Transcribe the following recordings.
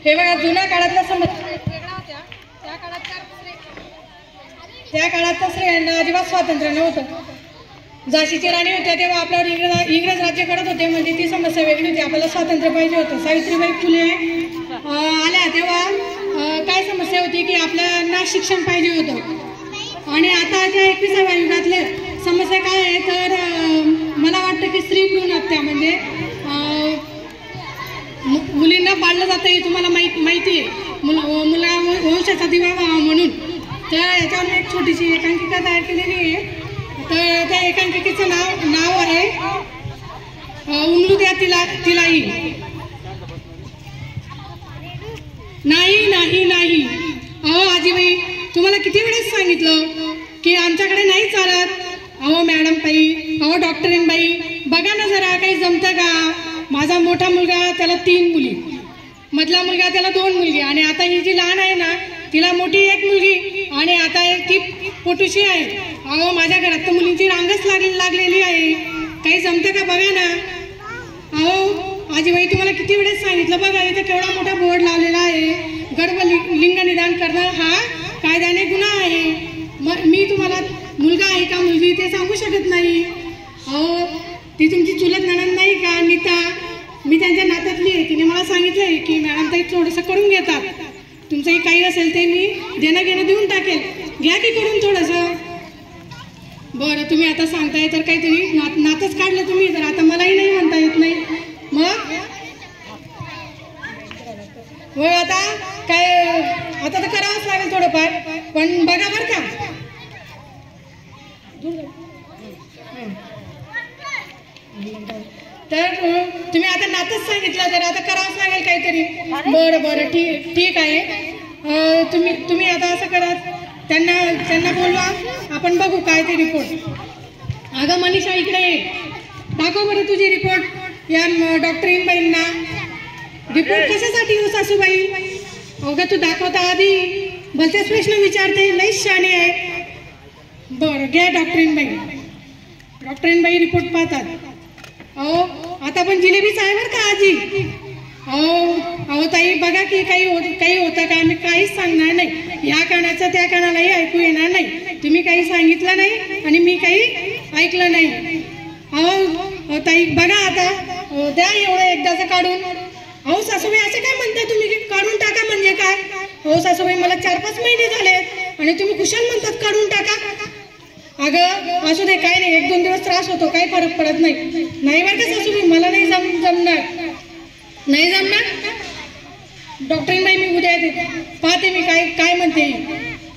हे बघा जुन्या काळातला समस्या वेगळ्या होत्या. त्या काळात स्त्रियांना अजिबात स्वातंत्र्य नव्हतं. झाशीची राणी होत्या तेव्हा आपल्यावर इंग्रज राज्य करत होते, म्हणजे ती समस्या वेगळी होती. आपल्याला स्वातंत्र्य पाहिजे होतं. सावित्रीबाई फुले आल्या तेव्हा काय समस्या होती की आपल्याला शिक्षण पाहिजे होतं. आणि आताच्या 21व्या युगातले समस्या काय आहे तर मला वाटतं की स्त्री भ्रूण हत्या म्हणजे मुलींना पाळलं जातं हे तुम्हाला माहिती आहे. मुला वंशाचा दिवा म्हणून. तर याच्यावर एक छोटीशी एकांकिका तयार केलेली आहे. तर त्या एकांकिकेचं नाव आहे उमलू द्या तिलाई. नाही नाही नाही. अहो आजीबाई तुम्हाला किती वेळेस सांगितलं की आमच्याकडे नाही चालत. अहो मॅडम बाई, अहो डॉक्टरीन बाई, बघा ना जरा काही जमतं का. माझा मोठा मुलगा त्याला 3 मुली, मधला मुलगा त्याला 2 मुलगी, आणि आता ही जी लहान आहे ना तिला मोठी 1 मुलगी आणि आता ती पोटूशी आहे. अहो माझ्या घरात तर मुलींची रांगच लागलेली आहे. काही जमतं का बघा ना. अहो आजीबाई तुम्हाला किती वेळेस सांगितलं. बघा इथं केवढा मोठा बोर्ड लावलेला आहे. गर्भ लिंग निदान करणं हा कायद्याने गुन्हा आहे. मग मी तुम्हाला मुलगा आहे का मुलगी ते सांगू शकत नाही. अहो ती तुमची चुलत नणंद नाही का नीता, मी त्यांच्या नात्यातली आहे. तिने मला सांगितलंय की मॅडम ताई थोडंसं करून घेतात. तुमचंही काही असेल ते मी देणं घेणं देऊन टाकेल, घ्या की करून थोडंसं. बरं तुम्ही आता सांगताय तर काहीतरी नातच काढलं तुम्ही, तर आता मलाही नाही म्हणता येत नाही. मग हो आता काय आता तर करावंच लागेल थोडंफार, पण बघा बरं का. तर तुम्ही आता नातच सांगितलं तर आता करावंच लागेल काहीतरी. बरं बरं ठीक आहे. तुम्ही आता असं करा, त्यांना बोलवा, आपण बघू काय ते रिपोर्ट. अगं मनीषा इकडे ये, दाखव बरं तुझी रिपोर्ट या डॉक्टरीन बाईंना. रिपोर्ट कशासाठी हो सासूबाई. अगं तू दाखवता आधी भलतेच प्रश्न विचारते, लईच शाणे आहे. बरं घ्या डॉक्टरीन बाई रिपोर्ट पाहतात. अहो आता पण जिलेबीच आहे बरं का आजी. अहो ताई बघा की काही होतं का. आम्ही काहीच सांगणार नाही. या कानाचं त्या कानालाही ऐकू येणार नाही. तुम्ही काही सांगितलं नाही आणि मी काही ऐकलं नाही. अहो ताई बघा आता द्या एवढं एकदाचं काढून. अहो सासूबाई असं काय म्हणताय तुम्ही की काढून टाका म्हणजे काय. हो सासूबाई मला 4-5 महिने झाले आणि तुम्ही कुशाल म्हणतात काढून टाका. अगं असू दे काय नाही, 1-2 दिवस त्रास होतो, काही फरक पडत नाही. नाही बरं का सासूबाई मला नाही जमणार. नाही जमणार डॉक्टरीन बाई मी उद्या येते, पाहते मी काय म्हणते.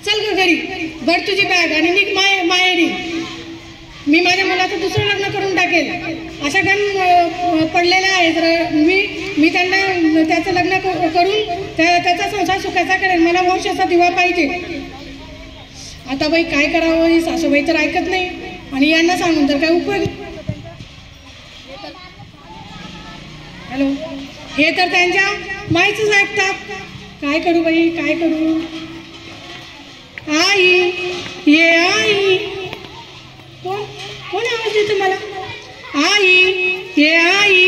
चल ग घरी, भर तुझी बॅग आणि निघ माहेरी. मी माझ्या मुलाचं दुसरं लग्न करून टाकेल. अशा गण पडलेल्या आहेत. मी त्यांना त्याचं लग्न करून त्याचा संसार सुखाचा करेल. मला वंशाचा दिवा पाहिजे. आता बाई काय करावं, ही सासूबाई तर ऐकत नाही आणि यांना सांगून तर काय उपयोग. हॅलो, हे तर त्यांच्या माईचंच ऐकतात. काय करू बाई काय करू. आई ये आई. कोण आवाज देतो मला. आई ये आई.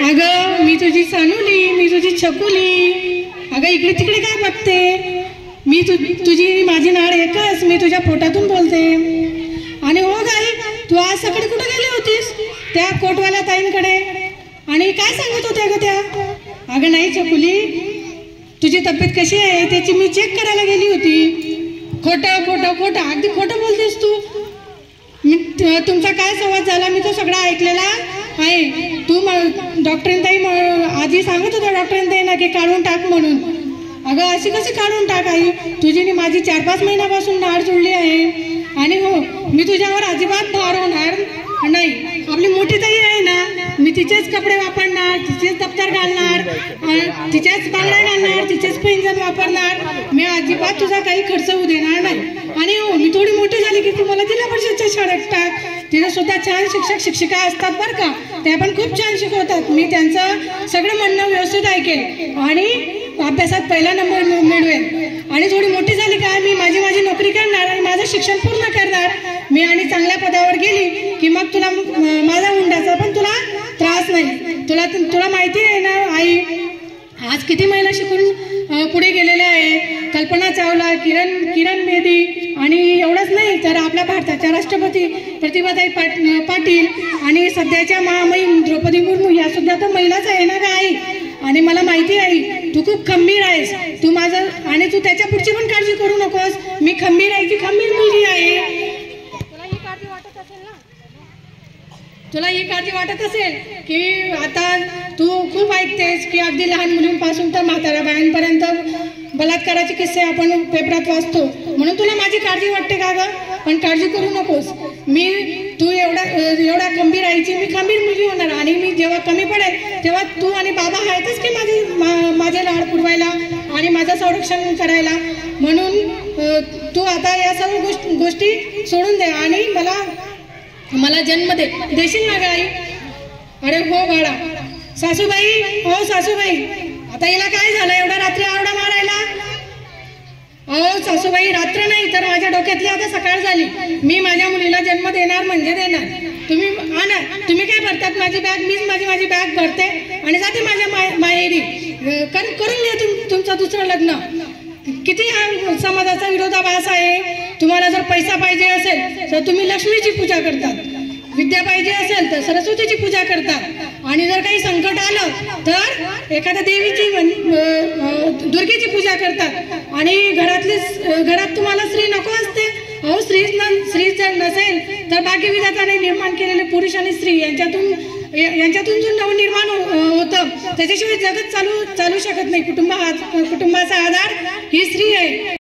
अगं मी तुझी सानुली, मी तुझी छकुली. अगं इकडे तिकडे काय बघते. मी तुझी माझी नाळ एकच. मी तुझ्या पोटातून बोलते. आणि हो गाई तू आज सकाळी कुठे गेली होतीस. त्या कोटवाल्या ताईंकडे. आणि काय सांगत होत्या ग त्या. अगं नाही छकुली, तुझी तब्येत कशी आहे त्याची मी चेक करायला गेली होती. खोटं खोटं खोटं, अगदी खोटं बोलतेस तू. तुमचा काय संवाद झाला मी तो सगळा ऐकलेला आहे. तू डॉक्टरीन ताई आधी सांगत होता डॉक्टरीन ताईंना की काढून टाक म्हणून. अगं अशी कशी काढून टाक आई. तुझी माझी 4-5 महिन्यापासून नाड जुळली आहे. आणि हो मी तुझ्यावर अजिबात भार होणार नाही. आपली मोठी ताई आहे ना, मी तिचेच कपडे वापरणार, तिचेच दप्तर घालणार, तिच्याच बांगड्या घालणार, तिचेच पैंजण वापरणार. मी अजिबात तुझा काही खर्च होऊ देणार नाही. आणि हो मी थोडी मोठी झाली की तुम्हाला जिल्हा परिषदच्या शाळेत टाक. तिथे सुद्धा छान शिक्षक शिक्षिका असतात बरं का. त्या पण खूप छान शिकवतात. मी त्यांचं सगळं म्हणणं व्यवस्थित ऐकेल. आणि अभ्यासात पहिला नंबर मिळवेल आणि थोडी मोठी झाली का मी माझी नोकरी करणार आणि माझं शिक्षण पूर्ण करणार मी आणि चांगल्या पदावर गेली की मग तुला माझा हुंड्याचा पण तुला त्रास नाही. तुला माहिती आहे ना आई, आज किती महिला शिकून पुढे गेलेल्या आहे. कल्पना चावला, किरण बेदी आणि एवढंच नाही तर आपल्या भारताच्या राष्ट्रपती प्रतिभाताई पाटील आणि सध्याच्या महामहिम द्रौपदी मुर्मू या सुद्धा तर महिलाच आहे ना का आई. आणि मला माहिती आहे तू खूप खंबीर आहेस, तू माझं आणि तू त्याच्या पुढची पण काळजी करू नकोस. मी खंबीर आहे की खंबीर मुलगी आहे. तुला ही काळजी वाटत असेल की आता तू खूप ऐकतेस की अगदी लहान मुलींपासून तर म्हाताऱ्या बायांपर्यंत बलात्काराचे किस्से आपण पेपरात वाचतो म्हणून तुला माझी काळजी वाटते का ग. पण काळजी करू नकोस. तू एवढा खंबीर आईची मी खंबीर मुलगी होणार आणि मी जेव्हा कमी पडेल तेव्हा तू आणि बाबा आहेतच की माझे लाड पुरवायला आणि माझं संरक्षण करायला. म्हणून तू आता या सर्व गोष्टी सोडून दे आणि मला जन्म देशील ना ग आई. अरे हो बाळा. सासूबाई, हो सासूबाई, आता हिला काय झालं एवढा रात्री आरडा मारायला. अहो सासूबाई, रात्र नाही तर माझ्या डोक्यातली आता सकाळ झाली. मी माझ्या मुलीला जन्म देणार म्हणजे देणार. तुम्ही काय भरतात माझी बॅग, मीच माझी बॅग भरते आणि जाते माझ्या माहेरी. करून घ्या तुमचं दुसरं लग्न. किती हा समाजाचा विरोधाभास आहे. तुम्हाला जर पैसा पाहिजे असेल तर तुम्ही लक्ष्मीची पूजा करतात, विद्या पाहिजे असेल तर सरस्वतीची पूजा करतात आणि जर काही संकट आलं तर एखाद्या देवीची दुर्गेची पूजा करतात आणि घरात तुम्हाला स्त्री नको असते. अहो स्त्री जर नसेल तर भाग्यविधाताने निर्माण केलेले पुरुष आणि स्त्री यांच्यातून जो नवनिर्माण होतं त्याच्याशिवाय जगत चालू शकत नाही. कुटुंबाचा आधार ही स्त्री आहे.